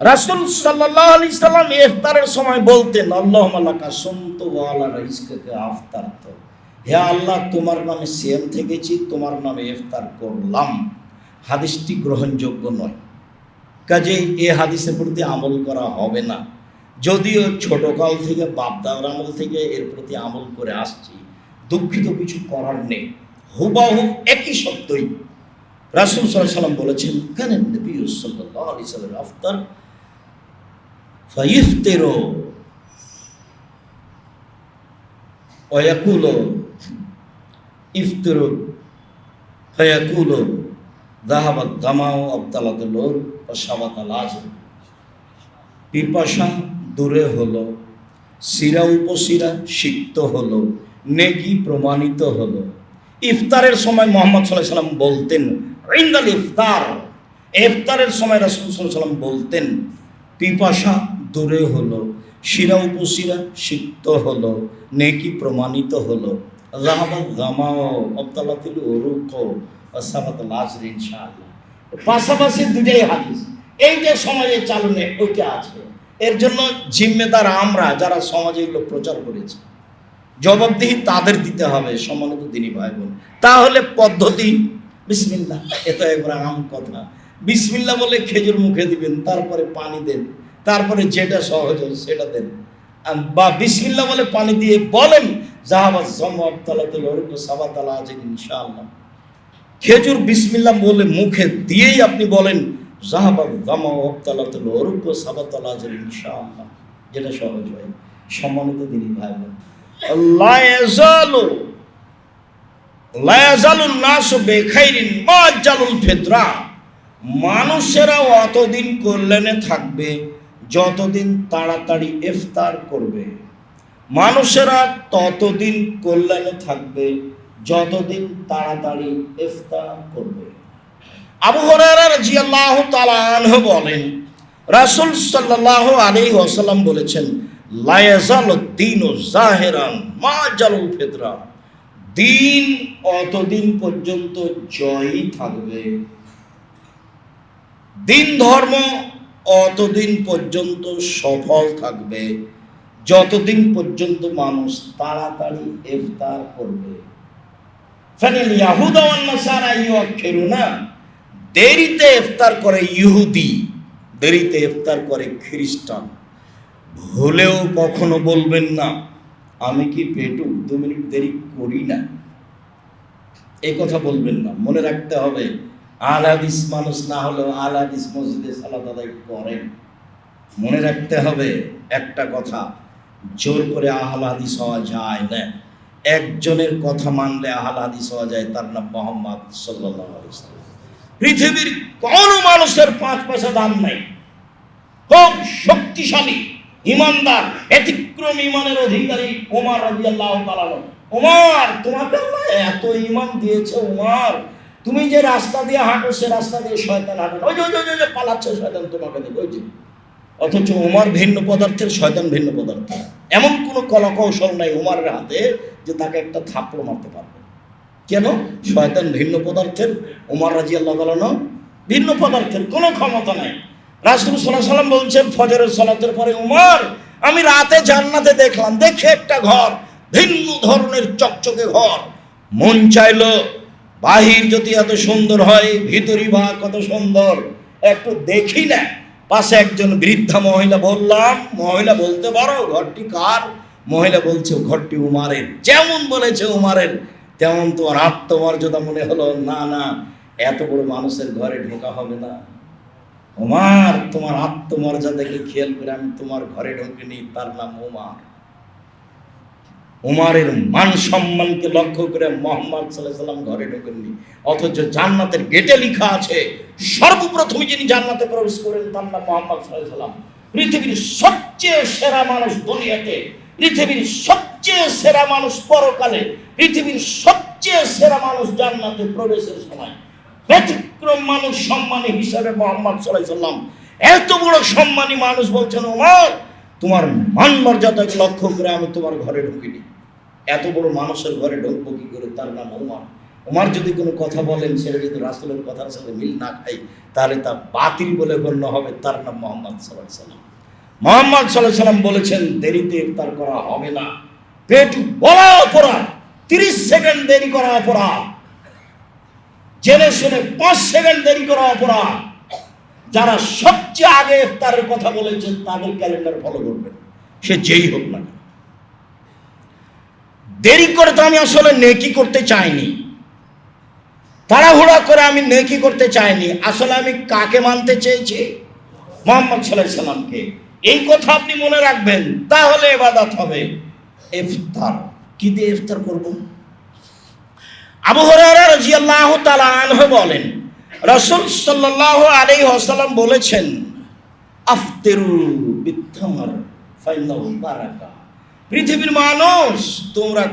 রাসূল সাল্লাল্লাহু আলাইহি সাল্লাম ইফতারের সময় বলতেন, আল্লাহুম্মা লাকা সুমতু ওয়া আলা রিজকিকা আফতারতু। হে আল্লাহ, তোমার নামে সিয়াম থেকেছি, তোমার নামে ইফতার করলাম। হাদিসটি গ্রহণযোগ্য নয়, কাজেই এই হাদিসের প্রতি আমল করা হবে না। যদিও ছোটকাল থেকে বাপদাদার আমল থেকে এর প্রতি আমল করে আসছি, দুঃখিত, কিছু করার নেই। হুবাহু একই শব্দই রাসূল সাল্লাল্লাহু আলাইহি সাল্লাম বলেছেন, কানান নবী সাল্লাল্লাহু আলাইহি সাল্লাম আফতার ফাইফতিরু ওয়া ইয়াকুলু ইফতিরু ফায়াকুলু যাহাবাত দামাউ আবতালাতুল নূর ওয়া সাবাতাল আজর। পিপাসা দূরে হলো, শিরা উপশিরা সিক্ত হলো, নেকি প্রমাণিত হলো। ইফতারের সময় মুহাম্মদ সাল্লাল্লাহু আলাইহি সাল্লাম বলতেন, ইনদাল ইফতার, ইফতারের সময় রাসূল সাল্লাল্লাহু আলাইহি সাল্লাম বলতেন, পিপাসা দূরে হলো, শিরা উপশিরা সিক্ত হলো, নেকি প্রমাণিত হলো, যাহাবাত দামাউ আবতালাতুল উরুক ওয়া সাবাতাল আজর। ইনশাআল্লাহ পাশাপাশি দুটাই হাদিস এই যে সমাজে চালনে ওইটা আছে। এর জন্য জিম্মেদার আমরা যারা সমাজে এগুলো প্রচার করেছি, জবাবদিহি তাদের দিতে হবে। সম্মানিত দিনী ভাই বোন, তাহলে পদ্ধতি বিসমিল্লাহ, এত একবার আম কথা। বিসমিল্লাহ বলে খেজুর মুখে দিবেন, তারপরে পানি দেন, তারপরে যেটা সহজ হয় সেটা দেন। বা বিসমিল্লাহ বলে পানি দিয়ে বলেন যাহাবাত যামু আবতালাতুল উরুক ওয়া সাবাতাল আজর। ইনশাআল্লাহ খেজুর বিসমিল্লাহ বলে মুখে দিয়েই আপনি বলেন যাহাবাত যামু আবতালাতুল উরুক ওয়া সাবাতাল আজর। ইনশাআল্লাহ যেটা সহজ হয়। সম্মানিত দিনী ভাই বোন, লা ইয়াজালুন নাসু বিখাইরিন মা জালুল ফিতরা। মানুষেরা অতদিন কল্যাণে থাকবে যতদিন তাড়াতাড়ি ইফতার করবে। মানুষেরা ততদিন কল্যাণে থাকবে যতদিন তাড়াতাড়ি ইফতার করবে। আবু হুরায়রা রাদিয়াল্লাহু তাআলা আনহু বলেন, রাসূল সাল্লাল্লাহু আলাইহি ওয়াসাল্লাম বলেছেন, লা ইয়াজালুদ দীনু যাহিরান মা জালুল ফিতরা। দিন অতদিন পর্যন্ত জয়ই থাকবে, দিন ধর্ম অতদিন পর্যন্ত সফল থাকবে যতদিন পর্যন্ত মানুষ তাড়াতাড়ি ইফতার করবে। ফানাল ইয়াহুদা ওয়ান নাসারা ইউআখিরুনা। দেরিতে ইফতার করে ইহুদি, দেরিতে ইফতার করে খ্রিস্টান। ভুলেও কখনো বলবেন না আমি কি পেটু 2 মিনিট দেরি করি না, এই কথা বলবেন না। মনে রাখতে হবে, আল হাদিস মানুষ না হলেও আল হাদিস মসজিদে সালাত আদায় করেন। মনে রাখতে হবে একটা কথা, জোর করে আহলে হাদিস হওয়া যায় না। একজনের কথা মানলে আহলে হাদিস হওয়া যায়, তার নাম মুহাম্মদ সাল্লাল্লাহু আলাইহি ওয়াসাল্লাম। পৃথিবীর কোন মানুষের 5 পয়সা দাম নাই, খুব শক্তিশালী ইমানদার ব্যতিক্রম ইমানের অধিকারী ওমর রাদিয়াল্লাহু তাআলা। ওমর, তোমাকে আল্লাহ এত ইমান দিয়েছে ওমর, তুমি যে রাস্তা দিয়ে হাঁটো সে রাস্তা দিয়ে শয়তান হাঁটে, ওই যে পালাচ্ছে শয়তান তোমাকে দেখো, ওই যে। অথচ ওমর ভিন্ন পদার্থের, শয়তান ভিন্ন পদার্থ। এমন কোনো কলাকৌশল নাই ওমরের হাতে যে তাকে একটা থাপ্পড় মারতে পারবে। কেন? শয়তান ভিন্ন পদার্থের, ওমর রাদিয়াল্লাহু তাআলা ভিন্ন পদার্থের, কোনো ক্ষমতা নাই। রাসূল সাল্লাল্লাহু আলাইহি ওয়াসাল্লাম বলছেন ফজরের সালাতের পরে, ওমর, আমি রাতে জান্নাতে দেখলাম, দেখে একটা ঘর, ভিন্ন ধরনের চকচকে ঘর। মন চাইলো বাহির যদি এত সুন্দর হয়, ভিতরই বা কত সুন্দর, একটু দেখি না। পাশে একজন বৃদ্ধা মহিলা, বললাম মহিলা বলতে পারো ঘরটি কার? মহিলা বলছে ঘরটি উমারের। যেমন বলেছে উমারের, তেমন তোমার আত্মমর্যাদা মনে হলো, না না, এত বড় মানুষের ঘরে ঢোকা হবে না। ওমর, তোমার আত্মমর্যাদাকে খেয়াল করে আমি তোমার ঘরে ঢুকিনি, তার নাম ওমর। উমারের মান সম্মানকে লক্ষ্য করে মুহাম্মদ সাল্লাল্লাহু আলাইহি ওয়াসাল্লাম ঘরে ঢোকেননি। অথচ জান্নাতের গেটে লেখা আছে সর্বপ্রথম যিনি জান্নাতে প্রবেশ করেন তার নাম মুহাম্মদ সাল্লাল্লাহু আলাইহি ওয়াসাল্লাম। পৃথিবীর সবচেয়ে সেরা মানুষ দুনিয়াতে, পৃথিবীর সবচেয়ে সেরা মানুষ পরকালে, পৃথিবীর সবচেয়ে সেরা মানুষ জান্নাতে প্রবেশের সময়। ব্যতিক্রম মানুষ সম্মানী হিসাবে মুহাম্মদ সাল্লাল্লাহু আলাইহি ওয়াসাল্লাম। এত বড় সম্মানী মানুষ বলছেন, ওমর, তোমার মান মর্যাদাকে লক্ষ্য করে আমি তোমার ঘরে ঢুকিনি। এত বড় মানুষের ঘরে ঢুকবো কি করে? তার নাম ওমর। ওমর যদি কোনো কথা বলেন সেটা যদি রাসূলের কথার সাথে মিল না খায় তাহলে তা বাতিল বলে গণ্য হবে। তার নাম মুহাম্মদ সাল্লাল্লাহু আলাইহি ওয়াসাল্লাম। মুহাম্মদ সাল্লাল্লাহু আলাইহি ওয়াসাল্লাম বলেছেন দেরিতে ইফতার করা হবে না। পেট বলা অপরাধ, 30 সেকেন্ড দেরি করা অপরাধ, জেনে শুনে 5 সেকেন্ড দেরি করা অপরাধ। যারা সবচেয়ে আগে ইফতারের কথা বলেছেন তাদের ক্যালেন্ডার ফলো করবেন, সে যেই হোক না। দেরি করে তো আমি আসলে নেকি করতে চাইনি, তাড়াহুড়া করে আমি নেকি করতে চাইনি। আসলে আমি কাকে মানতে চেয়েছি? মুহাম্মদ সাল্লাল্লাহু আলাইহি ওয়াসাল্লামকে। এই কথা আপনি মনে রাখবেন, তাহলে ইবাদত হবে। ইফতার কি দিয়ে ইফতার করব? আবু হুরায়রা রাদিয়াল্লাহু তাআলা আনহু বলেন, রাসূল সাল্লাল্লাহু আলাইহি ওয়াসাল্লাম বলেছেন, আফতিরু বিত্তামর ফাইনাহু বারাকা। পৃথিবীর মানুষ, তোমরা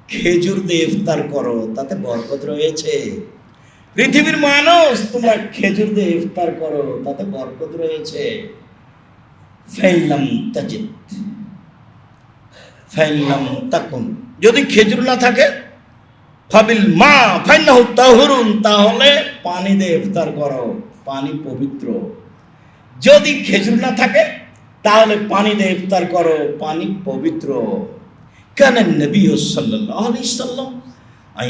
খেজুর দিয়ে ইফতার করো, তাতে বরকত রয়েছে। পৃথিবীর মানুষ, তোমরা খেজুর দিয়ে ইফতার করো, তাতে বরকত রয়েছে। ফাইলাম তাজিদ ফাইলাম তাকুন, যদি খেজুর না থাকে, ফাবিল মা ফাইনাহু তাহুরুন, তাহলে পানি দিয়ে ইফতার করো, পানি পবিত্র। যদি খেজুর না থাকে তাহলে পানি দিয়ে ইফতার করো, পানি পবিত্র। কান নবী সাল্লাল্লাহু আলাইহি ওয়াসাল্লাম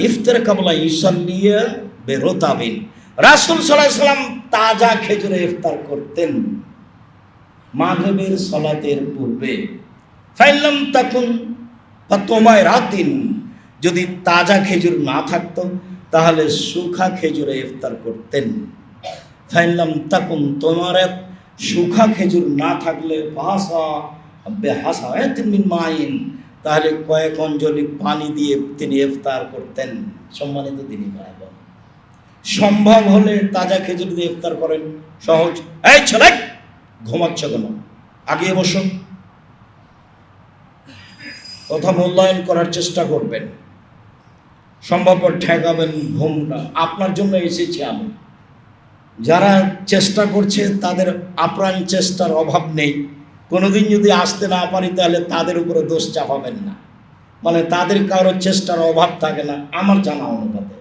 ইফতার ক্বাবলা ইউসাল্লিয়া বিরতাবিন, রাসূল সাল্লাল্লাহু আলাইহি ওয়াসাল্লাম তাজা খেজুরে ইফতার করতেন মাগরিবের সালাতের পূর্বে। ফাইলাম তাকুন ফাতুমাইরাতিন, যদি তাজা খেজুর না থাকতো তাহলে শুখা খেজুরে ইফতার করতেন। ফাইলাম তাকুন তুমারাত, শুখা খেজুর না থাকলে ভাসা বেহাসায়াতিন মিন মাইন, তাহলে কয়েক অঞ্জলি পানি দিয়ে তিনি ইফতার করতেন। সম্মানিত দিনী ভাই বোন, সম্ভব হলে তাজা খেজুর দিয়ে ইফতার করেন, সহজ। এই ছেলে, ঘুমাচ্ছ কেন? আগে বসো। কথা মূল্যায়ন করার চেষ্টা করবেন, সম্ভবপর ঠেকাবেন ঘুমটা। আপনার জন্য এসেছি আমি। যারা চেষ্টা করছে তাদের আপ্রাণ চেষ্টার অভাব নেই। কোনোদিন যদি আসতে না পারি তাহলে তাদের উপরে দোষ চাপাবেন না, মানে তাদের কারোর চেষ্টার অভাব থাকে না। আমার জানা অনুপাতে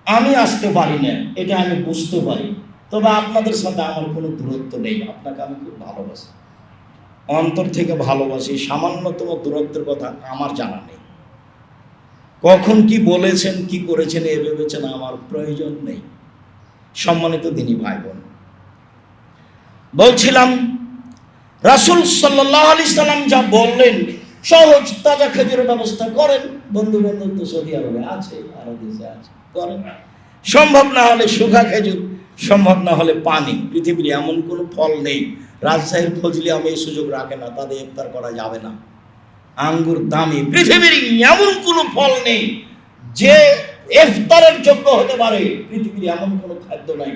আমি আসতে পারি না, এটা আমি বুঝতে পারি। তবে আপনাদের সাথে আমার কোনো দূরত্ব নেই, আপনাকে আমি খুব ভালোবাসি, অন্তর থেকে ভালোবাসি। সামান্যতম দূরত্বের কথা আমার জানা নেই। কখন কি বলেছেন, কি করেছেন, এ ভেবেছেন আমার প্রয়োজন নেই। সম্মানিত দিনী ভাই বোন, বলছিলাম রাসূল সাল্লাল্লাহু আলাইহি সাল্লাম যা বললেন, সহজ তাজা খেজুরের ব্যবস্থা করেন। বন্ধু বান্ধব তো সৌদি আরবে আছে, আরো দেশে আছে, করেন। সম্ভব না হলে শুখা খেজুর, সম্ভব না হলে পানি। পৃথিবীর এমন কোনো ফল নেই, রাজশাহীর ফজলি আমি এই সুযোগ রাখে না, তাদের ইফতার করা যাবে না। আঙ্গুর দামি, পৃথিবীর এমন কোনো ফল নেই যে ইফতারের যোগ্য হতে পারে। পৃথিবীর এমন কোনো খাদ্য নাই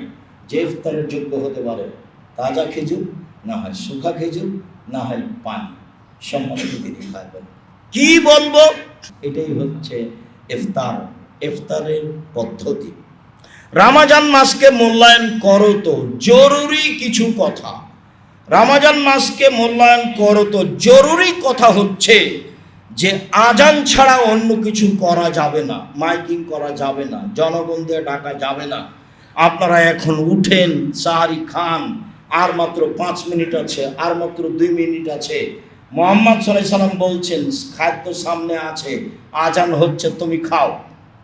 যে ইফতারের যোগ্য হতে পারে। তাজা খেজুর, না হয় শুখা খেজুর, না হয় পানি। সম্মানিত দিনী ভাই বোন, কি বলবো, এটাই হচ্ছে ইফতার, ইফতারের পদ্ধতি। রমজান মাসকে মূল্যায়ন করো তো, জরুরি কিছু কথা। রমজান মাসকে মূল্যায়ন করো তো জরুরি কথা হচ্ছে যে আজান ছাড়া অন্য কিছু করা যাবে না, মাইকিং করা যাবে না, জনগণ দিয়ে ডাকা যাবে না। আপনারা এখন উঠেন, সাহারি খান, আর মাত্র 5 মিনিট আছে, আর মাত্র 2 মিনিট আছে। মুহাম্মদ সাল্লাল্লাহু আলাইহি সাল্লাম বলছেন, খাদ্য সামনে আছে, আজান হচ্ছে, তুমি খাও।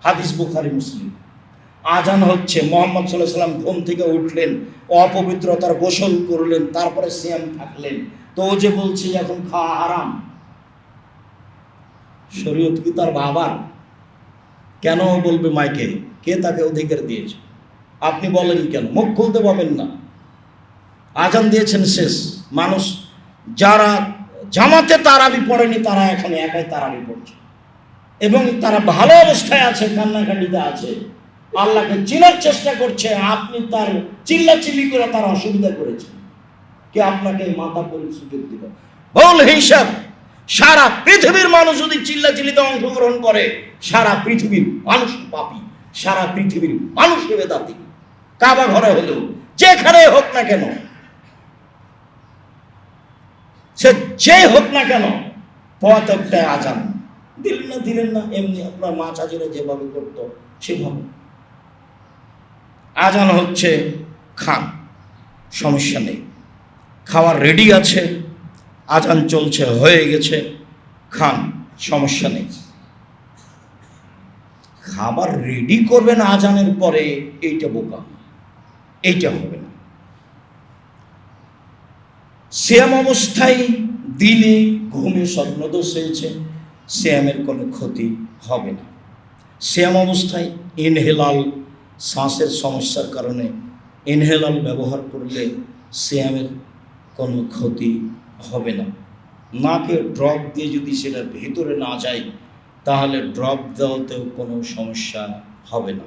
হাদিস বুখারী মুসলিম। আজান হচ্ছে, মুহাম্মদ সাল্লাল্লাহু আলাইহি সাল্লাম ঘুম থেকে উঠলেন, অপবিত্রতার গোসল করলেন, তারপরে সিয়াম থাকলেন। তো ও যে বলছে এখন খাওয়া হারাম, শরীয়ত কি তার বাবার? কেন বলবে মাইকে? কে তাকে অধিকার দিয়েছে? আপনি বলেন কেন? মুখ খুলতে পাবেন না। আজান দিয়েছেন, শেষ। মানুষ যারা জামাতে তারাবি পড়েনি তারা এখন একাই তারাবি পড়ছে, এবং তারা ভালো অবস্থায় আছে, কান্নাকাটিতে আছে, আল্লাহকে চিনার চেষ্টা করছে। আপনি তার চিল্লাচিল্লি করে তার অসুবিধা করেছেন, কে আপনাকে মাথা পরি সুযোগ দিল? বল হিসাব। সারা পৃথিবীর মানুষ যদি চিল্লাচিল্লিতে অংশগ্রহণ করে, সারা পৃথিবীর মানুষ পাপী, সারা পৃথিবীর মানুষ বেদাতি। কাবা ঘরে হলেও, যেখানে হোক না কেন, সে যে হোক না কেন, পথ একটাই, আজান। দিলেন না, এমনি আপনার মাছ হাজিরা যেভাবে করতো সেভাবে। আজান হচ্ছে, খান, সমস্যা নেই। খাওয়ার রেডি আছে, আজান চলছে, হয়ে গেছে, খান, সমস্যা নেই। খাবার রেডি করবেন আজানের পরে, এইটা বোকা, এইটা হবে না। সিয়াম অবস্থায় দিনে ঘুমে স্বপ্নদোষ হয়েছে, সিয়ামের কোনো ক্ষতি হবে না। সিয়াম অবস্থায় ইনহেলাল, শ্বাসের সমস্যার কারণে ইনহেলাল ব্যবহার করলে সিয়ামের কোনো ক্ষতি হবে না। নাকে ড্রপ দিয়ে যদি সেটা ভেতরে না যায়, তাহলে ড্রপ দেওয়াতেও কোনো সমস্যা হবে না।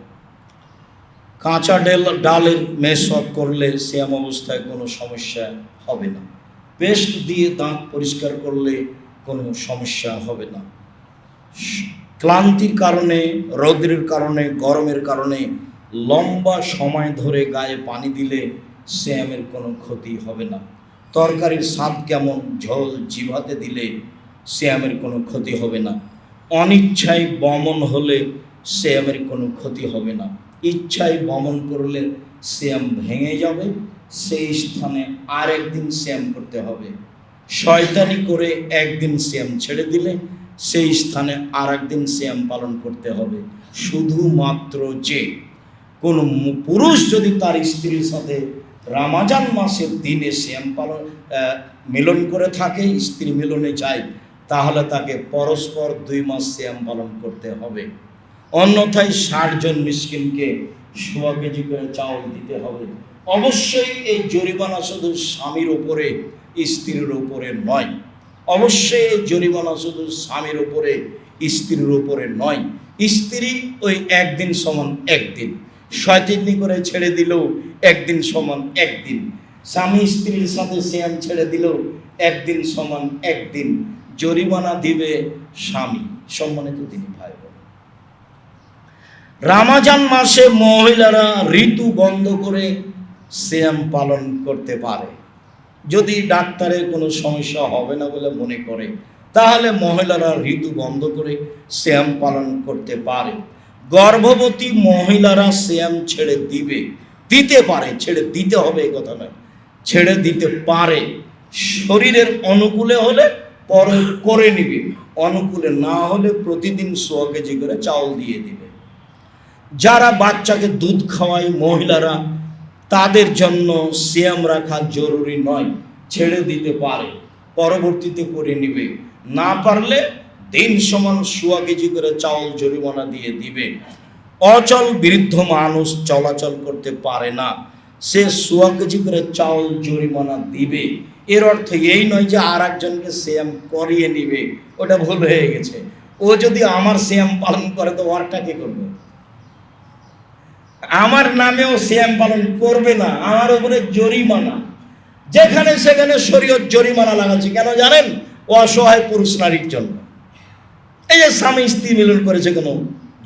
কাঁচা ডালের মেশওয়াক করলে সিয়াম অবস্থায় কোনো সমস্যা হবে না। পেস্ট দিয়ে দাঁত পরিষ্কার করলে কোনো সমস্যা হবে না। ক্লান্তির কারণে, রৌদ্রের কারণে, গরমের কারণে লম্বা সময় ধরে গায়ে পানি দিলে সিয়ামের কোনো ক্ষতি হবে না। তরকারির স্বাদ কেমন, ঝোল জিভাতে দিলে সিয়ামের কোনো ক্ষতি হবে না। অনিচ্ছায় বমন হলে সিয়ামের কোনো ক্ষতি হবে না। ইচ্ছায় বমন করলে সিয়াম ভেঙে যাবে, সেই স্থানে আর একদিন সিয়াম করতে হবে। শয়তানি করে একদিন সিয়াম ছেড়ে দিলে সেই স্থানে আর একদিন সিয়াম পালন করতে হবে। শুধুমাত্র যে কোনো পুরুষ যদি তার স্ত্রীর সাথে রমজান মাসের দিনে সিয়াম মিলন করে থাকে, স্ত্রী মিলনে যায়, তাহলে তাকে পরস্পর 2 মাস সিয়াম পালন করতে হবে। অন্যথায় 60 জন মিসকিনকে 1.25 কেজি করে চাউল দিতে হবে। অবশ্যই এই জরিমানা শুধু স্বামীর উপরে, স্ত্রীর উপরে নয়। অবশ্যই এই জরিমানা শুধু স্বামীর উপরে, স্ত্রীর উপরে নয়। স্ত্রী ওই একদিন সমান একদিন, শয়তানি করে ছেড়ে দিলেও একদিন সমান একদিন। স্বামী স্ত্রীর সাথে সিয়াম ছেড়ে দিলেও একদিন সমান একদিন। জরিমানা দিবে স্বামী। সম্মানিত তিনি ভাই বোন, রমজান মাসে মহিলারা ঋতু বন্ধ করে সিয়াম পালন করতে পারে। যদি ডাক্তারের কোনো সমস্যা হবে না বলে মনে করে, তাহলে মহিলারা ঋতু বন্ধ করে সিয়াম পালন করতে পারে। গর্ভবতী মহিলারা সিয়াম ছেড়ে দিতে পারে, ছেড়ে দিতে হবে এই কথা নয়, ছেড়ে দিতে পারে। শরীরের অনুকূলে হলে পরে করে নিবে, অনুকূলে না হলে প্রতিদিন 100 কেজি করে চাউল দিয়ে দিবে। যারা বাচ্চাকে দুধ খাওয়ায় মহিলারা, তাদের জন্য সিয়াম রাখা জরুরি নয়, ছেড়ে দিতে পারে, পরবর্তীতে করে নিবে। না পারলে দিন সমান 100 কেজি করে চাউল জরিমানা দিয়ে দিবে। অচল বৃদ্ধ মানুষ চলাচল করতে পারে না, সে 100 কেজি করে চাউল জরিমানা দিবে। এর অর্থ এই নয় যে আর একজনকে সিয়াম করিয়ে নিবে, ওটা ভুল হয়ে গেছে। ও যদি আমার সিয়াম পালন করে তো ওরটা কি করবে? আমার নামেও সিয়াম পালন করবে না, আমার উপরে জরিমানা। যেখানে সেখানে শরীয়ত জরিমানা লাগাচ্ছে কেন জানেন? অসহায় পুরুষ নারীর জন্য। এই যে স্বামী স্ত্রী মিলন করেছে, কেন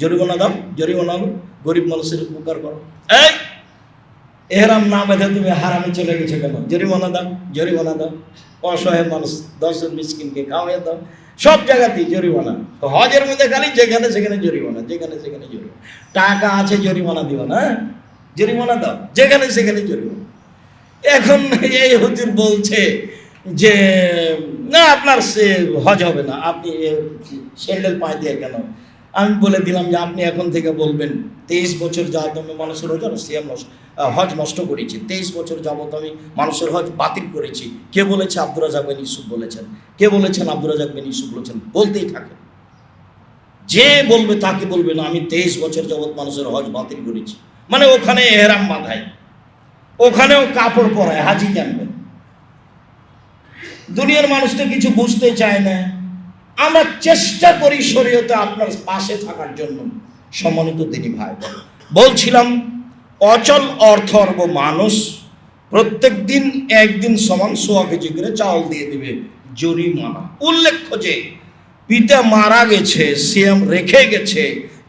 জরিমানা দাও, জরিমানা দাও, গরিব মানুষের উপকার করো। এই এহরাম না বেঁধে তুমি হারামে চলে গেছো কেন? জরিমানা দাও, জরিমানা দাও। অসহায় মানুষ 10 জন মিসকিনকে খাওয়াই দাও। সব জায়গাতেই জরিমানা। হজের মধ্যে খালি যেখানে সেখানে জরিমানা, যেখানে সেখানে জরিমানা। টাকা আছে জরিমানা দিও না, জরিমানা দাও, যেখানে সেখানে জরিমানা। এখন এই হুজুর বলছে যে না আপনার সে হজ হবে না, আপনি স্যান্ডেল পায়ে দিয়ে কেন? আমি বলে দিলাম যে আপনি এখন থেকে বলবেন 23 বছর যাবত আমি মানুষের হজ নষ্ট করেছি, 23 বছর যাবত আমি মানুষের হজ বাতিল করেছি। কে বলেছে? আব্দুর রাজ্জাক বিন ইউসুফ বলেছেন। কে বলেছেন? আব্দুর রাজ্জাক বিন ইউসুফ বলেছেন। বলতেই থাকে, যে বলবে তাকে বলবে না আমি 23 বছর যাবত মানুষের হজ বাতিল করেছি। মানে ওখানে এহরাম বাঁধায়, ওখানেও কাপড় পরায়, হাজি ক্যাম্পে। দুনিয়ার মানুষ তো কিছু বুঝতে চায় না। আমরা চেষ্টা করি শরীয়তে আপনার পাশে থাকার জন্য। সম্মানিত দিনী ভাই, বলছিলাম অচল অর্থর্ব মানুষ প্রত্যেক দিন একদিন সমান 100 কেজি করে চাউল দিয়ে দিবে, জরিমানা। উল্লেখ্য যে পিতা মারা গেছে, সিয়াম রেখে গেছে,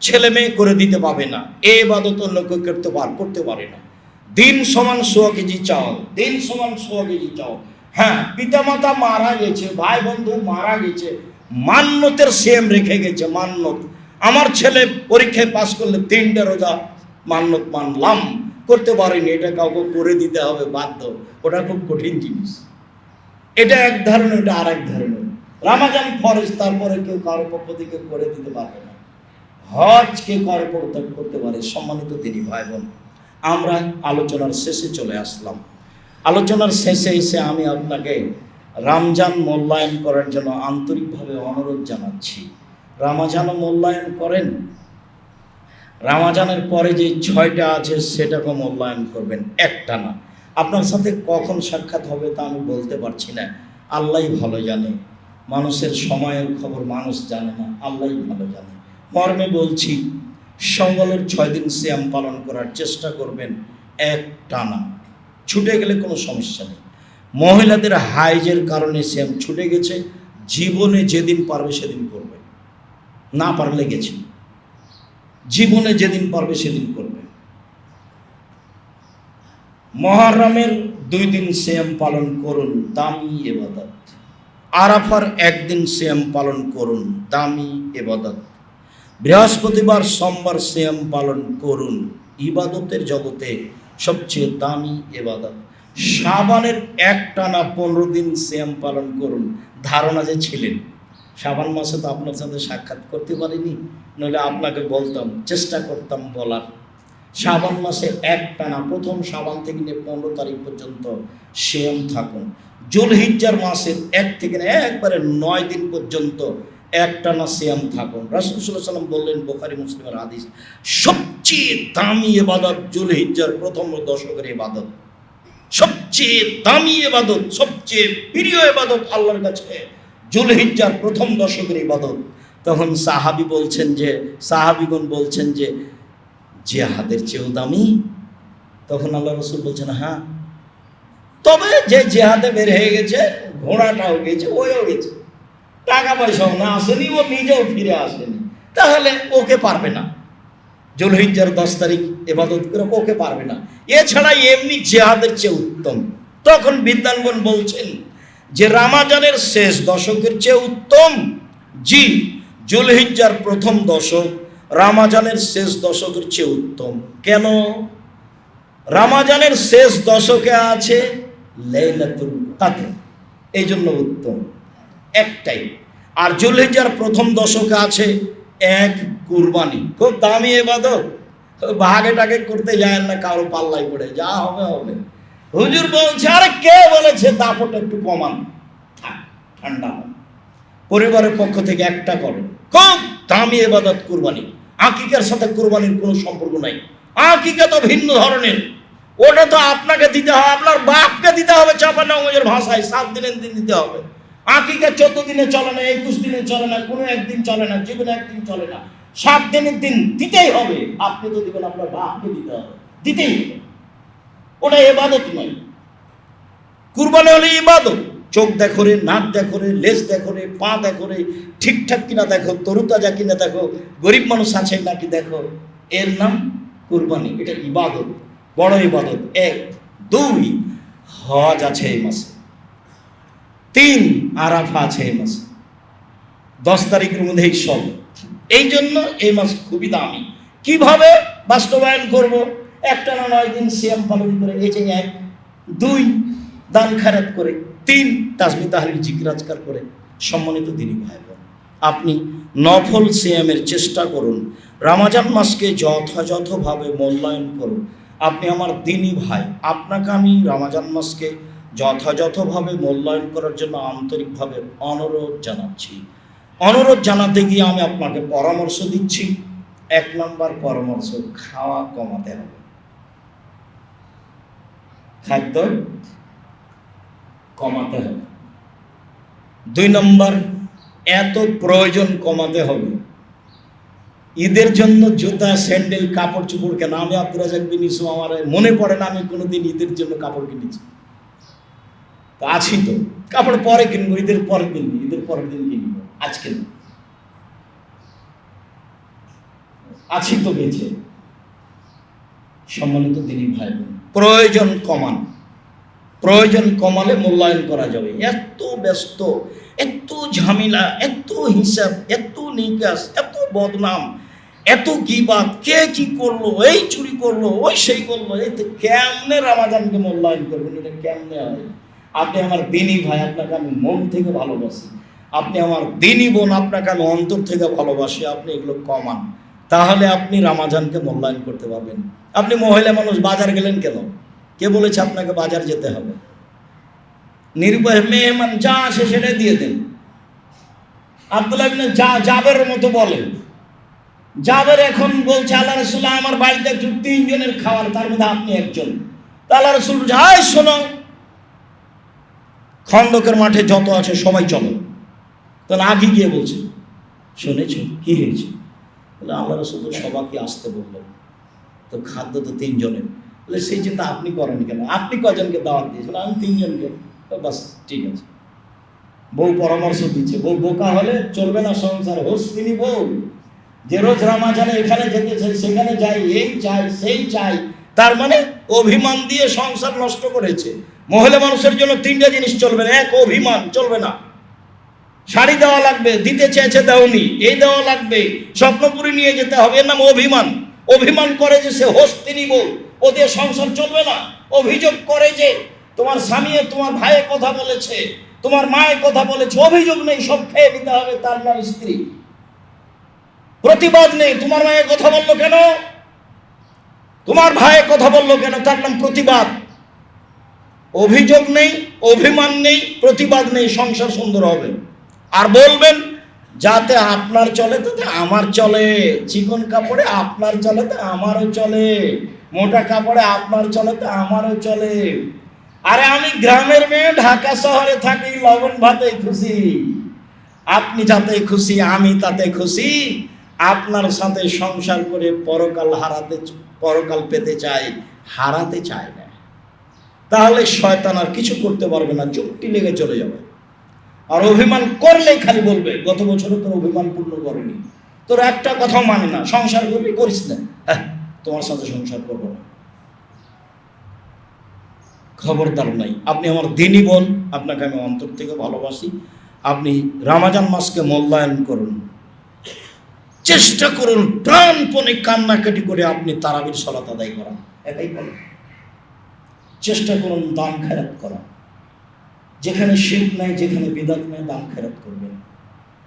ছেলে মেয়ে করে দিতে পারবে না, এ ইবাদত অন্য কেউ করতে পারে না। দিন সমান 100 কেজি চাউল, দিন সমান 100 কেজি চাউল। হ্যাঁ, পিতা মাতা মারা গেছে, ভাই বন্ধু মারা গেছে, মান্যতের সিএম রেখে গেছে, মান্যত। আমার ছেলে পরীক্ষায় পাশ করলে 3টা রোজা মান্যত মানলাম, করতে পারিনি, এটা কাউকে করে দিতে হবে বাধ্য। ওটা খুব কঠিন জিনিস। এটা এক ধরনের, এটা আর এক ধরনের। রামাজান ফরজ, তারপরে কেউ কারো পক্ষ থেকে করে দিতে পারবে না। হজ কে কারো পক্ষ থেকে করতে পারে। সম্মানিত দিনী ভাই বোন, আমরা আলোচনার শেষে চলে আসলাম। আলোচনার শেষে এসে আমি আপনাকে রমজান মূল্যায়ন করার জন্য আন্তরিকভাবে অনুরোধ জানাচ্ছি। রমজানও মূল্যায়ন করেন, রমজানের পরে যে 6টা আছে সেটাকে মূল্যায়ন করবেন, একটা না। আপনার সাথে কখন সাক্ষাৎ হবে তা আমি বলতে পারছি না, আল্লাহই ভালো জানে। মানুষের সময়ের খবর মানুষ জানে না, আল্লাহই ভালো জানে। মর্মে বলছি, সওয়ালের 6 দিন সিয়াম পালন করার চেষ্টা করবেন এক টানা। ছুটে গেলে কোনো সমস্যা নেই। মহিলাদের হাইজের কারণে সিয়াম ছুটে গেছে, জীবনে যেদিন পারবে সেদিন করবে, না পারলে গেছে, জীবনে যেদিন পারবে সেদিন করবে। মুহররমের 2 দিন সিয়াম পালন করুন, দামি ইবাদত। আরাফার 1 দিন সিয়াম পালন করুন, দামি ইবাদত। বৃহস্পতিবার সোমবার সিয়াম পালন করুন, ইবাদতের জগতে সবচেয়ে দামি ইবাদত। শাবানের একটানা 15 দিন সিয়াম পালন করুন। ধারণা যে ছিলেন, শাবান মাসে তো আপনার সাথে সাক্ষাৎ করতে পারিনি, নইলে আপনাকে বলতাম, চেষ্টা করতাম বলার। শাবান মাসে একটানা প্রথম শাবান থেকে নিয়ে 15 তারিখ পর্যন্ত সিয়াম থাকুন। জুলহিজ্জার মাসের 1 থেকে একবারে 9 দিন পর্যন্ত একটানা সিয়াম থাকুন। রাসূল সাল্লাল্লাহু আলাইহি ওয়াসাল্লাম বললেন, বুখারী মুসলিমের হাদিস, সবচেয়ে দামি ইবাদত জুলহিজ্জার প্রথম দশকের ইবাদত, সবচেয়ে দামি ইবাদত, সবচেয়ে প্রিয় ইবাদত আল্লাহর কাছে জুলহিজ্জার প্রথম দশকের ইবাদত। তখন সাহাবীগণ বলছেন যে জিহাদের চেয়েও দামি? তখন আল্লাহ রাসূল বলছেন, হ্যাঁ, তবে যে জিহাদে বের হয়ে গেছে, ঘোড়াটাও গেছে, ওইও গেছে, টাকা পয়সাও না আসেনি, ও নিজেও ফিরে আসেনি, তাহলে ওকে পারবে না জুলহিজ্জার 10 তারিখ ইবাদত করে, ওকে পারবে না। এছাড়া এমনি জিহাদের চেয়ে উত্তম। তখন বিদ্বানগণ বলছেন যে রমজানের শেষ দশকের চেয়ে উত্তম। জি, জুলহিজ্জার প্রথম দশক রমজানের শেষ দশকের চেয়ে উত্তম। কেন? রমজানের শেষ দশকে আছে লাইলাতুল কদর, এই জন্য উত্তম একটাই। আর জুলহিজ্জার প্রথম দশকে আছে এক কুরবানি, খুব দামি ইবাদত। ভাগে টাগে করতে যায় না, কারো পাল্লাই পড়ে, যা হবে হবে। হুজুর বলছে, আরে কে বলেছে, দাপট একটু কমান, ঠান্ডা হন, পরিবারের পক্ষ থেকে একটা করেন। খুব দামি ইবাদত কুরবানি। আকিকার সাথে কুরবানির কোনো সম্পর্ক নাই, আকিকা তো ভিন্ন ধরনের। ওটা তো আপনাকে দিতে হবে, আপনার বাপকে দিতে হবে, চাঁপানগরের ভাষায় 7 দিনের দিন দিতে হবে। আকিকা 14 দিনে চলে না, 21 দিনে চলে না, কোনো একদিন চলে না, জীবনে একদিন চলে না, 7 দিনের দিন দিতেই হবে। আপনি তো দিবেন, আপনার বাপকে দিতে হবে, দিতেই হবে। ওটা ইবাদত নয়। কুরবানি হলে ইবাদত। চোখ দেখো রে, নাক দেখো রে, লেজ দেখো রে, পা দেখো রে, ঠিকঠাক কিনা দেখো, তরুতাজা কিনা দেখো, গরিব মানুষ আছে নাকি দেখো, এর নাম কুরবানি। এটা ইবাদত, বড় ইবাদত। 1, 2 হজ আছে এই মাসে, 3 আরাফা আছে এই মাসে, 10 তারিখের মধ্যেই সব। এই জন্য এই মাস খুবই দামি। কিভাবে বাস্তবায়ন করব? একটানা 9 দিন সিয়াম পালন করে, এই যে 1, 2 দান খায়রাত করে, 3 তাসবিহ তাহলিল জিকির আজকার করে। সম্মানিত দিনী ভাই বোন, আপনি নফল সিয়ামের চেষ্টা করুন, রমজান মাসকে যথাযথভাবে মূল্যায়ন করুন। আপনি আমার দিনী ভাই, আপনাকে আমি রমজান মাসকে যথাযথভাবে মূল্যায়ন করার জন্য আন্তরিকভাবে অনুরোধ জানাচ্ছি। অনুরোধ জানাতে গিয়ে আমি আপনাকে পরামর্শ দিচ্ছি। 1 নম্বর পরামর্শ, খাওয়া কমাতে হবে, খাদ্য কমাতে হবে। 2 নম্বর, এত প্রয়োজন কমাতে হবে। ঈদের জন্য জুতা, স্যান্ডেল, কাপড় চোপড় কেন? আমি আব্দুর রাজাক বিন ইউসুফ, আমার মনে পড়ে না আমি কোনোদিন ঈদের জন্য কাপড় কিনেছি। তো আছি তো, কাপড় পরে কিনবো, ঈদের পরে কিনবো, ঈদের পরের দিন কিনবো, আজকে না, আছি তো বেঁচে। সম্মানিত দিনী ভাই বোন, প্রয়োজন কমান। প্রয়োজন কমালে মূল্যায়ন করা যাবে। এত ব্যস্ত, এত ঝামেলা, এত হিসাব, এত নিকাশ, এত বদনাম, এত গীবাত, কে কি করলো, এই চুরি করলো, ওই সেই করলো, এতে কেমনে রমাজানকে মূল্যায়ন করবেন? এটা কেমনে হয়? আপনি আমার দিনই ভাই, আপনাকে আমি মন থেকে ভালোবাসি। আপনি আমার দিনই বোন, আপনাকে আমি অন্তর থেকে ভালোবাসি। আপনি এগুলো কমান, তাহলে আপনি রমাজানকে মূল্যায়ন করতে পারবেন। আপনি মহিলা মানুষ, বাজার গেলেন কেন? কে বলেছে আপনাকে বাজার যেতে হবে? নির্ভয় মেহমান যা আসে সেটাই দিয়ে দেন। আব্দুল্লাহ ইবনে জাবেরের মতো বলেন, জাবের এখন বলছে আল্লাহ রাসূলুল্লাহ আমার বাড়িতে একটু 3 জনের খাবার, তার মধ্যে আপনি একজন। তা আল্লাহ রাসূল যাই শোনো, খন্দকের মাঠে যত আছে সবাই চলো। তখন আগে গিয়ে বলছে, শুনেছো কি হয়েছে? বলে আল্লাহ রাসূল তো সবাইকে আসতে বললেন, তো খাদ্য তো 3 জনের। বলে সেই চিন্তা আপনি করেন কেন? আপনি কজনকে দাওয়াত দিয়েছেন? আমি 3 জনকে। বাস ঠিক আছে। বউ পরামর্শ দিচ্ছে, বউ বোকা হলে চলবে না সংসার। হোস তিনি বউ যে রোজ রমাজানে এখানে যেতে চাই, সেখানে যাই, এই চাই সেই চাই, তার মানে অভিমান দিয়ে সংসার নষ্ট করেছে। মহিলা মানুষের জন্য 3টা জিনিস চলবে না। এক, অভিমান চলবে না। শাড়ি দেওয়া লাগবে, দিতে চেয়েছে দেওনি, এই দেওয়া লাগবে, স্বপ্নপুরি নিয়ে যেতে হবে, এর নাম অভিমান। অভিমান করে যে সে হোস তিনি বউ, ও দিয়ে সংসার চলবে না। অভিযোগ করে যে তোমার স্বামী তোমার ভাইয়ের কথা বলেছে, তোমার মায়ের কথা বলেছে, অভিযোগ নেই, সব খেয়ে নিতে হবে, তার নাম স্ত্রী। প্রতিবাদ নেই, তোমার মায়ের কথা বললো কেন, তোমার ভাইয়ের কথা বললো কেন, তার নাম প্রতিবাদ। অভিযোগ নেই, অভিমান নেই, প্রতিবাদ নেই, সংসার সুন্দর হবে। আর বলবেন যাতে আপনার চলে তাতে আমার চলে, চিকন কাপড়ে আপনার চলে তো আমারও চলে, মোটা কাপড়ে আপনার চলে তো আমারও চলে। আরে আমি গ্রামের মেয়ে, ঢাকা শহরে থাকি, লবণ ভাতে খুশি। আপনি যাতে খুশি, আমি তাতে খুশি। আপনার সাথে সংসার করে পরকাল পেতে চাই, হারাতে চায় না। তাহলে শয়তান আর কিছু করতে পারবে না, চুপটি লেগে চলে যাবে। আর অভিমান করলেই খালি বলবে গত বছরে তোর অভিমান পূর্ণ করেনি, তোর একটা কথাও মানে না, সংসার করবি করিস না, হ্যাঁ তোমার সাথে সংসার করবো না। খবরদার নাই। আপনি আমার দিনই বোন, আপনাকে আমি অন্তর থেকে ভালোবাসি। আপনি রমাজান মাসকে মূল্যায়ন করুন, চেষ্টা করুন প্রাণপণে কান্নাকাটি করে আপনি তারাবির সালাত আদায় করা, এটাই বলেন। চেষ্টা করুন দান খেরাত করা, যেখানে শিরক নাই, যেখানে বিদআত নাই, দান খেরাত করবেন।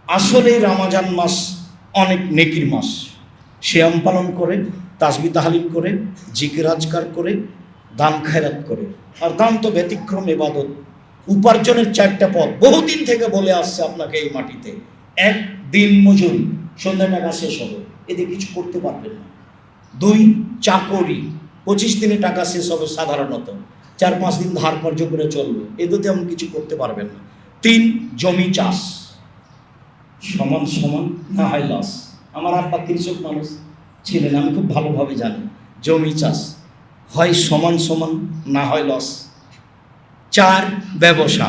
আসলে রমাজান মাস অনেক নেকির মাস। সিয়াম পালন করে, তাসবিহ তাহলিল করে, জিকির আজকার করে, দান খেরাত করে। আর দান তো ব্যতিক্রম ইবাদত। উপার্জনের 4টা পথ বহুদিন থেকে বলে আসছে আপনাকে এই মাটিতে। 1, দিন মজুরি, সন্ধ্যা টাকা শেষ হবে, এতে কিছু করতে পারবেন না। 2, চাকরি, 25 দিনে টাকা শেষ হবে সাধারণত, 4-5 দিন ধার কর্য করে চলবে, এতে তেমন কিছু করতে পারবেন না। 3, জমি চাষ, সমান সমান না হয় লস। আমার আব্বা কৃষক মানুষ ছিলেন, আমি খুব ভালোভাবে জানি। জমি চাষ হয় সমান সমান, না হয় লস। 4, ব্যবসা।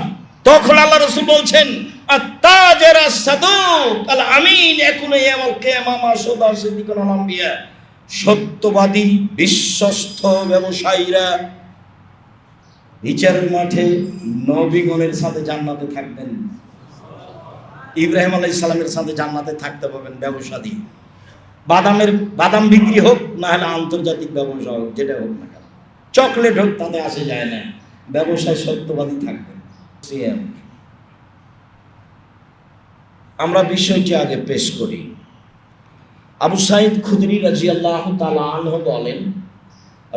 তখন আল্লাহ রাসূল বলছেন আত-তাজির আস-সাদুক আল-আমিন ইয়াকুনু ইয়াউমাল কিয়ামাহ সুদা সিদ্দিকুন আল-আম্বিয়া। সত্যবাদী বিশ্বস্ত ব্যবসায়ীরা বিচারের মাঠে নবীগণের সাথে জান্নাতে থাকবেন। ইব্রাহিম আলাইহিস সালামের সাথে জান্নাতে থাকতে পাবেন ব্যবসা দিয়ে। বাদাম বিক্রি হোক, না হলে আন্তর্জাতিক ব্যবসা হোক, যেটা হোক না কেন, চকলেট হোক, তাতে আসে যায় না, ব্যবসায় সত্যবাদী থাকবেন। আমরা বিষয়টি আগে পেশ করি। আবু সাঈদ খুদরি রাদিয়াল্লাহু তাআলা আনহু বলেন,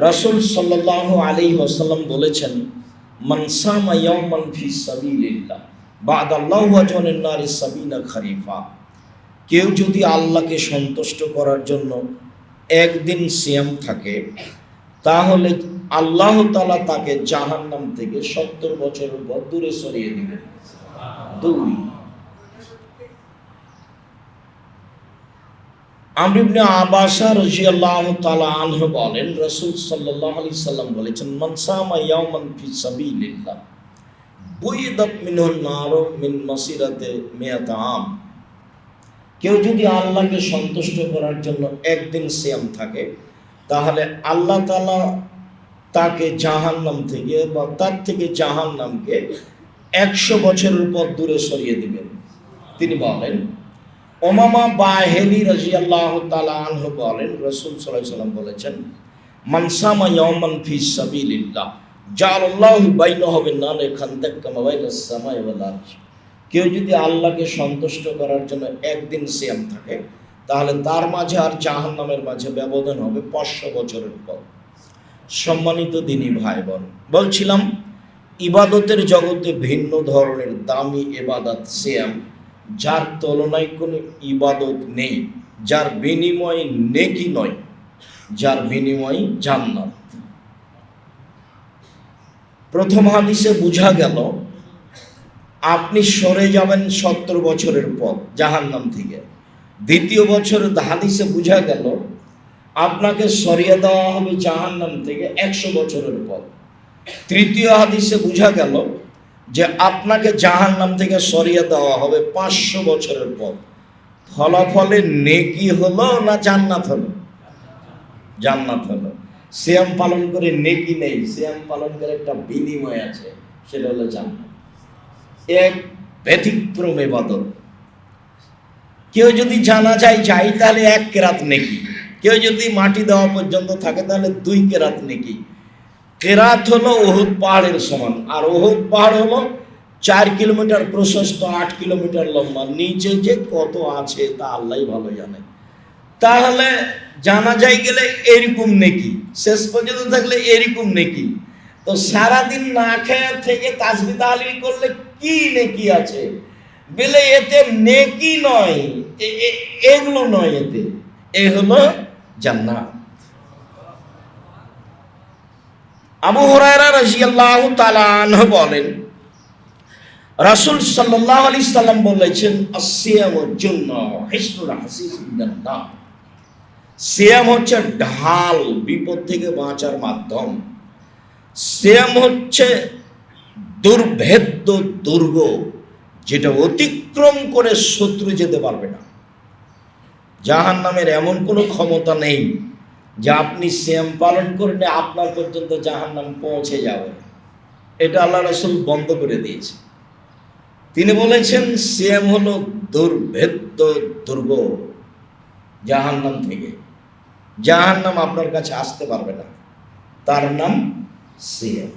রাসূল সাল্লাল্লাহু আলাইহি ওয়াসাল্লাম বলেছেন, মান সামা ইয়াওমান ফি সাবিলিল্লাহ বা'দাল্লাহু ওয়াজহানিন নারি সাবিনা খরিফা। কেউ যদি আল্লাহকে সন্তুষ্ট করার জন্য একদিন সিয়াম থাকে, তাহলে আল্লাহ তাআলা তাকে জাহান্নাম থেকে 70 বছরের পর দূরে সরিয়ে দিবেন। 2, আমর ইবনে আবাসা রাদিয়াল্লাহু তাআলা আনহু বলেন, রাসূল সাল্লাল্লাহু আলাইহি সাল্লাম বলেছেন, মান সামা ইয়াওমান ফি সাবিলিল্লাহ বুইদাত মিনহুন নারু মিন মাসিরাতে মিয়াত আম। কেউ যদি আল্লাহকে সন্তুষ্ট করার জন্য একদিন সিয়াম থাকে, তাহলে আল্লাহ তাআলা তাকে জাহান্নাম থেকে বা তার থেকে জাহান্নামকে 100 বছরের পর দূরে সরিয়ে দিবেন। তিনি বলেন, উমামা বাহিলি রাদিয়াল্লাহু তাআলা আনহু বলেন, রাসূল সাল্লাল্লাহু আলাইহি ওয়াসাল্লাম বলেছেন, মান সামা ইয়াওমান ফি সাবিলিল্লাহ জাআলাল্লাহু বাইনাহু ওয়া বাইনাল খানদাক কামা বাইনাস সামাই ওয়াল আরশ। কেউ যদি আল্লাহকে সন্তুষ্ট করার জন্য একদিন সিয়াম থাকে, তাহলে তার মাঝে আর জাহান্নামের মাঝে ব্যবধান হবে 500 বছরের পর। সম্মানিত দিনী ভাই বোন, বলছিলাম ইবাদতের জগতে ভিন্ন ধরনের দামি ইবাদত সিয়াম, যার তুলনায় কোনো ইবাদত নেই, যার বিনিময় নেকি নয়, যার বিনিময় জান্নাত। প্রথম হাদিসে বোঝা গেল আপনি সরে যাবেন 70 বছরের পর জাহান্নাম থেকে। দ্বিতীয় বছরের হাদিসে বোঝা গেল আপনাকে সরিয়ে দেওয়া হবে জাহান্নাম থেকে 100 বছরের পর। তৃতীয় হাদিসে বোঝা গেল যে আপনাকে জাহান্নাম থেকে সরিয়ে দেওয়া হবে 500 বছরের পর। ফলাফলে নেকি হলো না জান্নাত হলো? জান্নাত হলো। সিয়াম পালন করে নেকি নেই, সিয়াম পালন করে একটা বিনিময় আছে, সেটা হলো জান্নাত। এক ব্যতিক্রম ইবাদত। কেউ যদি জানাজায় যায় তাহলে 1 কেরাত নেকি, কেউ যদি মাটি দেওয়া পর্যন্ত থাকে তাহলে 2 কেরাত নেকি। কেরাত হলো উহুদ পাহাড়ের সমান, আর উহুদ পাহাড় হলো 4 কিলোমিটার প্রশস্ত, 8 কিলোমিটার লম্বা। নিচে যে কত আছে তা আল্লাহই ভালো জানে। তাহলে জানাজায় গেলে এরকম নেকি, শেষ পর্যন্ত থাকলে এরকম নেকি। তো সারাদিন না খেয়ে থেকে তাসবিহ তাহলিল করলে কি নেকি আছে? বলে এতে নেকি নয়, এগুলো নয়, এতে এ হলো জান্নাত। আবু হুরায়রা রাদিয়াল্লাহু তাআলা আনহু বলেন, রাসূল সাল্লাল্লাহু আলাইহি সাল্লাম বলেছেন, আসিয়ামু জুন্নাহ হিসনুল হাসিস মিনান নার। সিয়াম হচ্ছে ঢাল, বিপদ থেকে বাঁচার মাধ্যম। সিয়াম হচ্ছে দুর্ভেদ্য দুর্গ, যেটা অতিক্রম করে শত্রু যেতে পারবে না। জাহান্নামের এমন কোনো ক্ষমতা নেই যে আপনি সিয়াম পালন করলে আপনার পর্যন্ত জাহান্নাম পৌঁছে যাবে। এটা আল্লাহ রাসূল বন্ধ করে দিয়েছে। তিনি বলেছেন সিয়াম হলো দুর্ভেদ্য দুর্গ জাহান্নাম থেকে। জাহান্নাম আপনার কাছে আসতে পারবে না, তার নাম সিয়াম।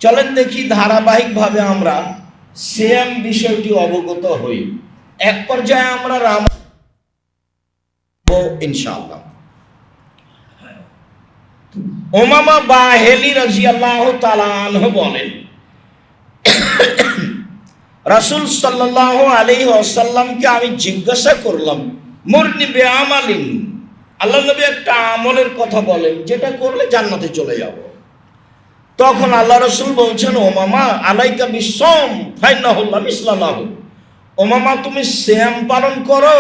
চলেন দেখি ধারাবাহিকভাবে আমরা সিয়াম বিষয়টি অবগত হই। এক পর্যায়ে আমরা ইনশাআল্লাহ। উমামা বাহিলি রাদিয়াল্লাহু তাআলা আনহু বলেন, রাসূল সাল্লাল্লাহু আলাইহি ওয়াসাল্লামকে আমি জিজ্ঞাসা করলাম, মুরনি বিআমালিন, আল্লাহ নবী একটা আমলের কথা বলেন যেটা করলে জান্নাতে চলে যাব। তখন আল্লাহ রাসূল বলছেন, উমামা আলাইকা বিসসাম ফাইন্নাহু লামিসলাহু। উমামা তুমি সিয়াম পালন করো।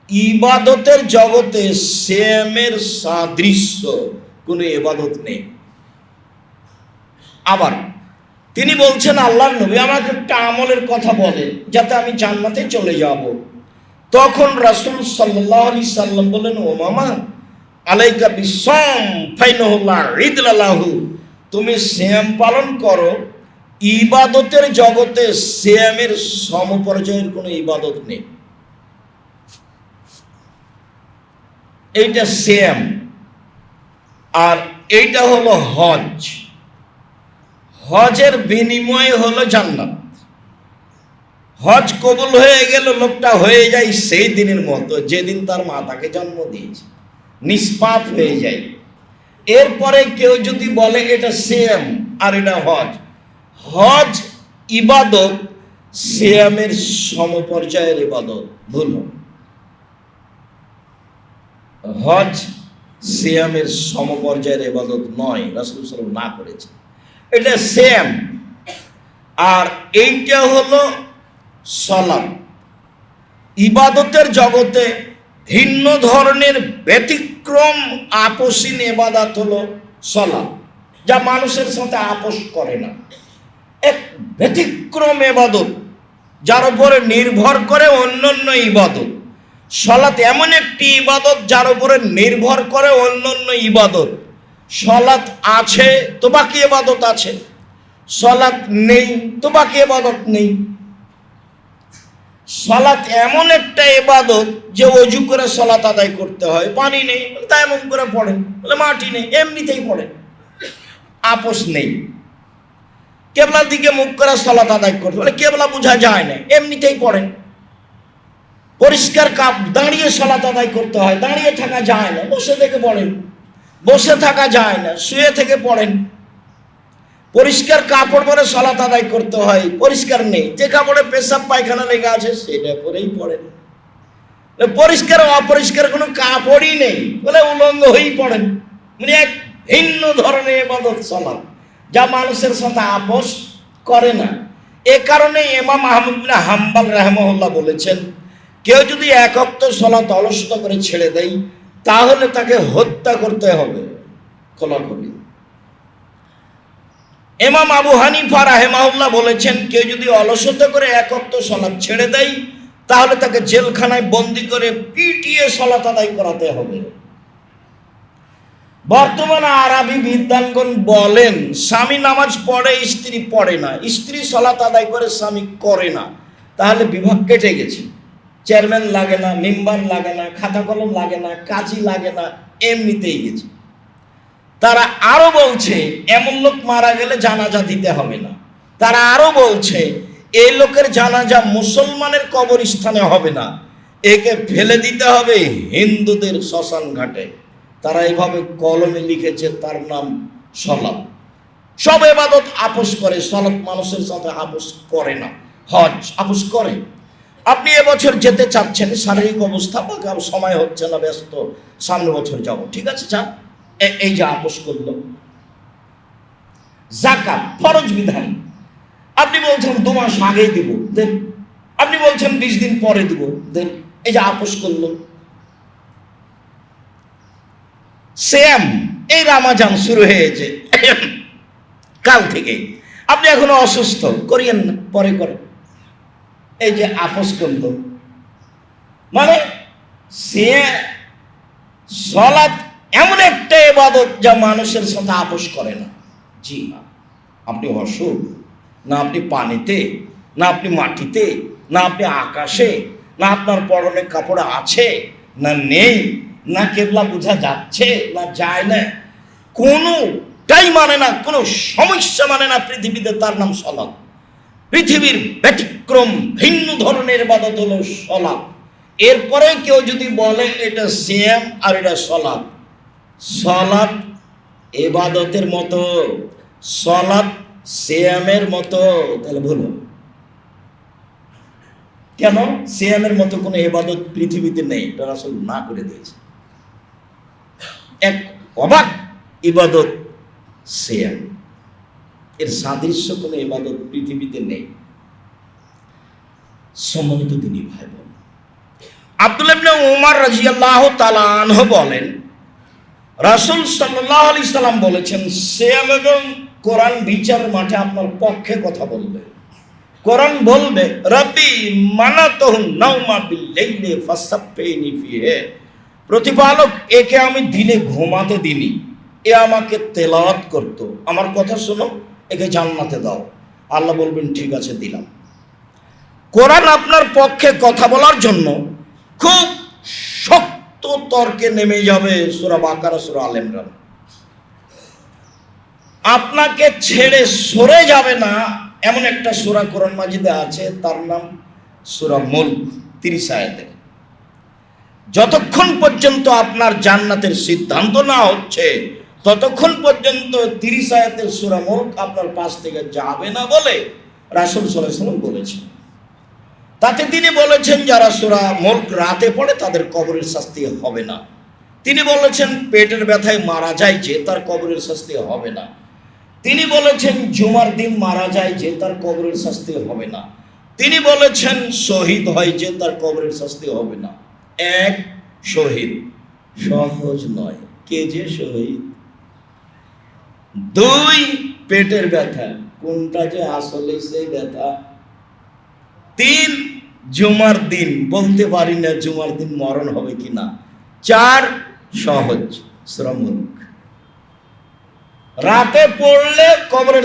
ইবাদতের জগতে সিয়ামের সাদৃশ্য কোনো ইবাদত নেই। আবার তিনি বলছেন, আল্লাহর নবী আমাকে একটা আমলের কথা বলেন যাতে আমি জান্নাতে চলে যাব। তখন রাসূল সাল্লাল্লাহু আলাইহি সাল্লাম বলেন, উমামা আলাইকা বিসসাম ফাইন্নাহু লা ইদলা লাহু। তুমি সিয়াম পালন করো। ইবাদতের জগতে সিয়ামের সমপর্যায়ের কোনো ইবাদত নেই। এইটা সিয়াম, আর এইটা হলো হজ। হজের বিনিময় হলো জান্নাত। হজ কবুল হয়ে গেল, লোকটা হয়ে যায় সেই দিনের মতো যেদিন তার মা তাকে জন্ম দিয়েছে, নিষ্পাপ হয়ে যায়। এরপরে কেউ যদি বলে এটা সিয়াম আর এটা হজ, হজ ইবাদত সিয়ামের সমপর্যায়ের ইবাদত, ভুল। হজ সিয়ামের সমপর্যায়ের ইবাদত নয়, রাসূল সাল্লাল্লাহু আলাইহি ওয়াসাল্লাম না করেছে। এটা সিয়াম, আর এইটা হলো সালাত। ইবাদতের জগতে ভিন্ন ধরনের ব্যতিক্রম আপসীন ইবাদত হলো সালাত, যা মানুষের সাথে আপোষ করে না। এক ব্যতিক্রম ইবাদত যার উপরে নির্ভর করে অন্যান্য ইবাদত। সালাত এমন একটি ইবাদত যার উপরে নির্ভর করে অন্যান্য ইবাদত। সলাৎ আছে তো বাকি ইবাদত আছে, সলাৎ নেই তো বাকি ইবাদত নেই। সলাৎ এমন একটা ইবাদত যে অজু করে সলাৎ আদায় করতে হয়, পানি নেই তাই এমন করে পড়েন, বলে মাটি নেই এমনিতেই পড়েন, আপোষ নেই। কেবলার দিকে মুখ করে সলাৎ আদায় করতে বলে কেবলা বোঝা যায় না, এমনিতেই পড়েন। পরিষ্কার কাপ দাঁড়িয়ে সলাৎ আদায় করতে হয়, দাঁড়িয়ে থাকা যায় না, বসে থেকে পড়েন। বসে থাকা যায় না, শুয়ে থেকে পড়েন। পরিষ্কার কাপড় পরে সলাৎ আদায় করতে হয়, পরিষ্কার নেই, যে কাপড়ে পেশাব পায়খানা লেগে আছে সেটা পরেই পড়েন। পরিষ্কার অপরিষ্কার কোনো কাপড়ই নেই বলে উলঙ্গ হয়েই পড়েন। মানে এক ভিন্ন ধরনের ইবাদত সলাৎ, যা মানুষের সাথে আপোষ করে না। এ কারণে ইমাম আহমদ বিন হাম্বল রাহিমাহুল্লাহ বলেছেন, কেউ যদি এক ওয়াক্ত সলাৎ অলসতা করে ছেড়ে দেয় তাহলে তাকে হত্যা করতে হবে খোলাখুলি। ইমাম আবু হানিফা রাহিমাহুল্লাহ বলেছেন, কেউ যদি অলসতা করে এক ওয়াক্ত সলাৎ ছেড়ে দেয় তাহলে তাকে জেলখানায় বন্দি করে পিটিয়ে সলাৎ আদায় করাতে হবে। বর্তমানে আরবি বিদ্বানগণ বলেন, স্বামী নামাজ পড়ে স্ত্রী পড়ে না, স্ত্রী সলাৎ আদায় করে স্বামী করে না, তাহলে বিভাগ কেটে গেছে। চেয়ারম্যান লাগে না, মেম্বার লাগে না, খাতা কলম লাগে না, কাজী লাগে না, এমনিতেই গেছে। তারা আরো বলছে এমন লোক মারা গেলে জানাজা দিতে হবে না। তারা আরো বলছে এই লোকের জানাজা মুসলমানের কবরস্থানে হবে না, একে ফেলে দিতে হবে হিন্দুদের শ্মশান ঘাটে। তারা এইভাবে কলমে লিখেছে, তার নাম সলাৎ। সব ইবাদত আপোষ করে, সলাৎ মানুষের সাথে আপোষ করে না। হজ আপোষ করে। আপনি এবছর যেতে চাচ্ছেন, শারীরিক অবস্থা বা সময় হচ্ছে না, ব্যস্ত, সামনে বছর যাব, ঠিক আছে যান, এই যে আপোষ করলো। যাকাত ফরজ বিধান, আপনি বলছেন 2 মাস আগেই দিব, দেন। আপনি বলছেন 20 দিন পরে দিব, দেন। এই যে আপোষ করলো। সিয়াম, এই রমজান শুরু হয়েছে কাল থেকে, আপনি এখনো অসুস্থ, করিয়েন না, পরে করেন। এই যে আপোষ করলো, মানে সলাৎ এমন একটা ইবাদত যা মানুষের সাথে আপোষ করে না। জি না, আপনি অসুখ, না আপনি পানিতে, না আপনি মাটিতে, না আপনি আকাশে, না আপনার পরনে কাপড় আছে না নেই, না কেবলা বোঝা যাচ্ছে না যায় না, কোনোটাই মানে না, কোনো সমস্যা মানে না পৃথিবীতে, তার নাম সলাৎ। পৃথিবীর ব্যতিক্রম ভিন্ন ধরনের ইবাদত হলো সলাৎ। এরপরে কেউ যদি বলে এটা সিয়াম আর এটা সলাৎ, সলাৎ ইবাদতের মতো, সলাৎ সিয়ামের মতো, তাহলে ভুল। কেন? সিয়ামের মতো কোনো ইবাদত পৃথিবীতে নেই, এটা রাসূল না করে দিয়েছে। এক অবাক ইবাদত সিয়াম, এর সাদৃশ্য কোনো ইবাদত পৃথিবীতে নেই। সম্মানিত দিনী ভাই বোন, আব্দুল্লাহ ইবনে উমর রাদিয়াল্লাহু তাআলা আনহু বলেন, রাসূল সাল্লাল্লাহু আলাইহি সাল্লাম বলেছেন, সিয়াম এবং কোরআন বিচার মাঠে আপনার পক্ষে কথা বলবে। কোরআন বলবে, রব্বি মানাতুহু নাওমা বিল লাইলি ফাসাফিনি ফিহি, প্রতিপালক একে আমি দিনে ঘুমাতে দিনি, এ আমাকে তেলাওয়াত করতো, আমার কথা শোনো, একে জান্নাতে দাও। আল্লাহ বলবেন ঠিক আছে দিলাম। কোরআন আপনার পক্ষে কথা বলার জন্য খুব শক্ত তর্কে নেমে যাবে সূরা বাকারা, সূরা আলে ইমরান। আপনাকে ছেড়ে সরে যাবে না এমন একটা সূরা কোরআন মাজিদে আছে, তার নাম সূরা মুলক, 30 আয়াতের। যতক্ষণ পর্যন্ত আপনার জান্নাতের সিদ্ধান্ত না হচ্ছে ততক্ষণ পর্যন্ত 30 আয়াতের সূরা মুলক আপনার পাশ থেকে যাবে না বলে রাসূল সাল্লাল্লাহু আলাইহি ওয়াসাল্লাম বলেছেন। তাতে তিনি বলেছেন যারা সূরা মুলক রাতে পড়ে তাদের কবরের শাস্তি হবে না। তিনি বলেছেন পেটের ব্যথায় মারা যায় যে তার কবরের শাস্তি হবে না। তিনি বলেছেন জুমার দিন মারা যায় যে তার কবরের শাস্তি হবে না। তিনি বলেছেন শহীদ হয় যে তার কবরের শাস্তি হবে না। এক, শহীদ সহজ নয়, কে যে শহীদ। 2, পেটের ব্যথা, কোনটা যে আসলে সেই ব্যথা। 3, জুমার দিন, বলতে পারি না জুমার দিন মরণ হবে কিনা। 4, সহজ, সূরা মুলক। রাতে পড়লে কবরের